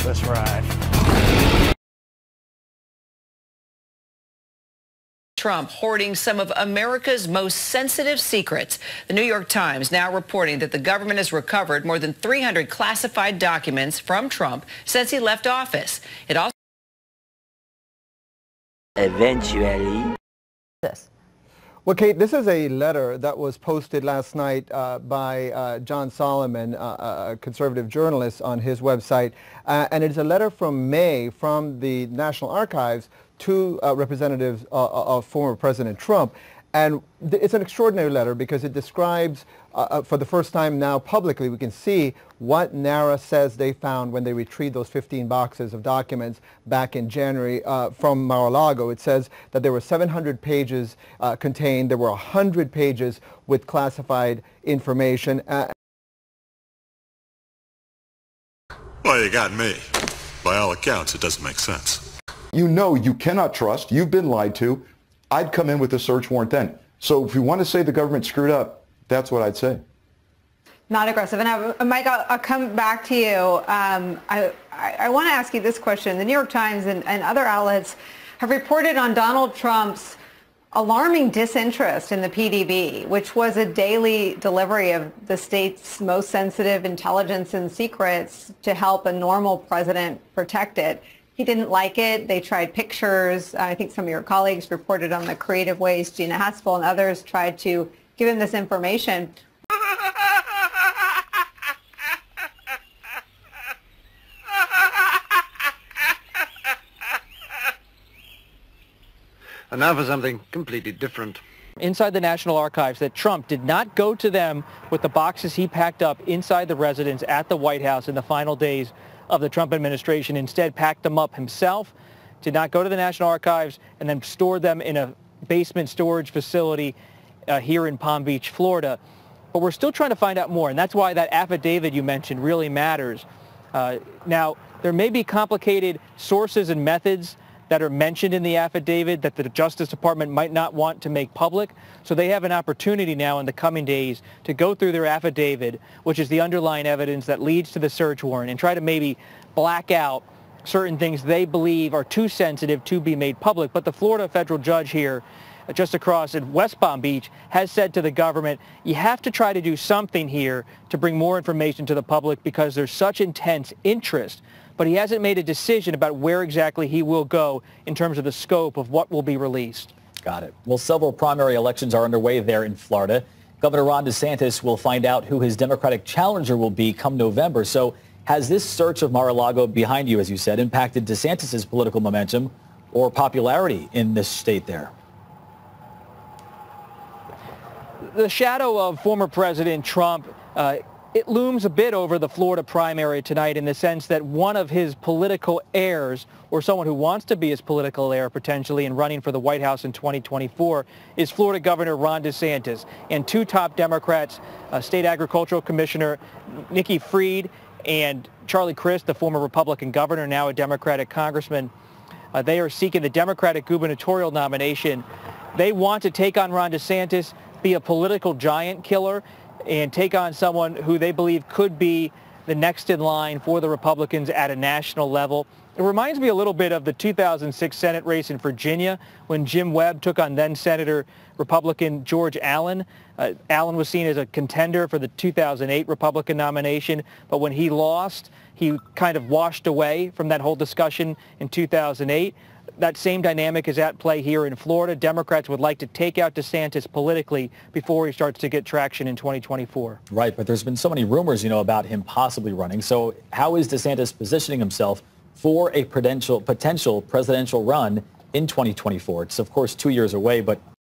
That's right. Trump hoarding some of America's most sensitive secrets. The New York Times now reporting that the government has recovered more than 300 classified documents from Trump since he left office. It also eventually. Well, Kate, this is a letter that was posted last night by John Solomon, a conservative journalist, on his website. And it's a letter from May from the National Archives to representatives of former President Trump. And it's an extraordinary letter because it describes, for the first time now publicly, we can see what NARA says they found when they retrieved those 15 boxes of documents back in January from Mar-a-Lago. It says that there were 700 pages contained. There were 100 pages with classified information. Well, you got me. By all accounts, it doesn't make sense. You know you cannot trust. You've been lied to. I'd come in with a search warrant then. So if you want to say the government screwed up, that's what I'd say. Not aggressive. And Mike, I'll come back to you. I want to ask you this question. The New York Times and other outlets have reported on Donald Trump's alarming disinterest in the PDB, which was a daily delivery of the state's most sensitive intelligence and secrets to help a normal president protect it. He didn't like it. They tried pictures. I think some of your colleagues reported on the creative ways Gina Haspel and others tried to give him this information. And now for something completely different. Inside the National Archives, that Trump did not go to them with the boxes he packed up inside the residence at the White House in the final days of the Trump administration. Instead, packed them up himself, did not go to the National Archives, and then stored them in a basement storage facility here in Palm Beach, Florida. But we're still trying to find out more, and that's why that affidavit you mentioned really matters. Now, there may be complicated sources and methods that are mentioned in the affidavit that the Justice Department might not want to make public. So they have an opportunity now in the coming days to go through their affidavit, which is the underlying evidence that leads to the search warrant, and try to maybe black out certain things they believe are too sensitive to be made public. But the Florida federal judge here, just across in West Palm Beach, has said to the government, you have to try to do something here to bring more information to the public because there's such intense interest. But he hasn't made a decision about where exactly he will go in terms of the scope of what will be released. Got it. Well, several primary elections are underway there in Florida. Governor Ron DeSantis will find out who his Democratic challenger will be come November. So has this search of Mar-a-Lago behind you, as you said, impacted DeSantis's political momentum or popularity in this state there? The shadow of former President Trump, it looms a bit over the Florida primary tonight in the sense that one of his political heirs, or someone who wants to be his political heir potentially in running for the White House in 2024, is Florida Governor Ron DeSantis. And two top Democrats, State Agricultural Commissioner Nikki Fried and Charlie Crist, the former Republican governor, now a Democratic congressman, they are seeking the Democratic gubernatorial nomination. They want to take on Ron DeSantis, be a political giant killer, and take on someone who they believe could be the next in line for the Republicans at a national level. It reminds me a little bit of the 2006 Senate race in Virginia when Jim Webb took on then-Senator Republican George Allen. Allen was seen as a contender for the 2008 Republican nomination, but when he lost, he kind of washed away from that whole discussion in 2008. That same dynamic is at play here in Florida. Democrats would like to take out DeSantis politically before he starts to get traction in 2024. Right, but there's been so many rumors, about him possibly running. So how is DeSantis positioning himself for a potential presidential run in 2024? It's, of course, 2 years away, but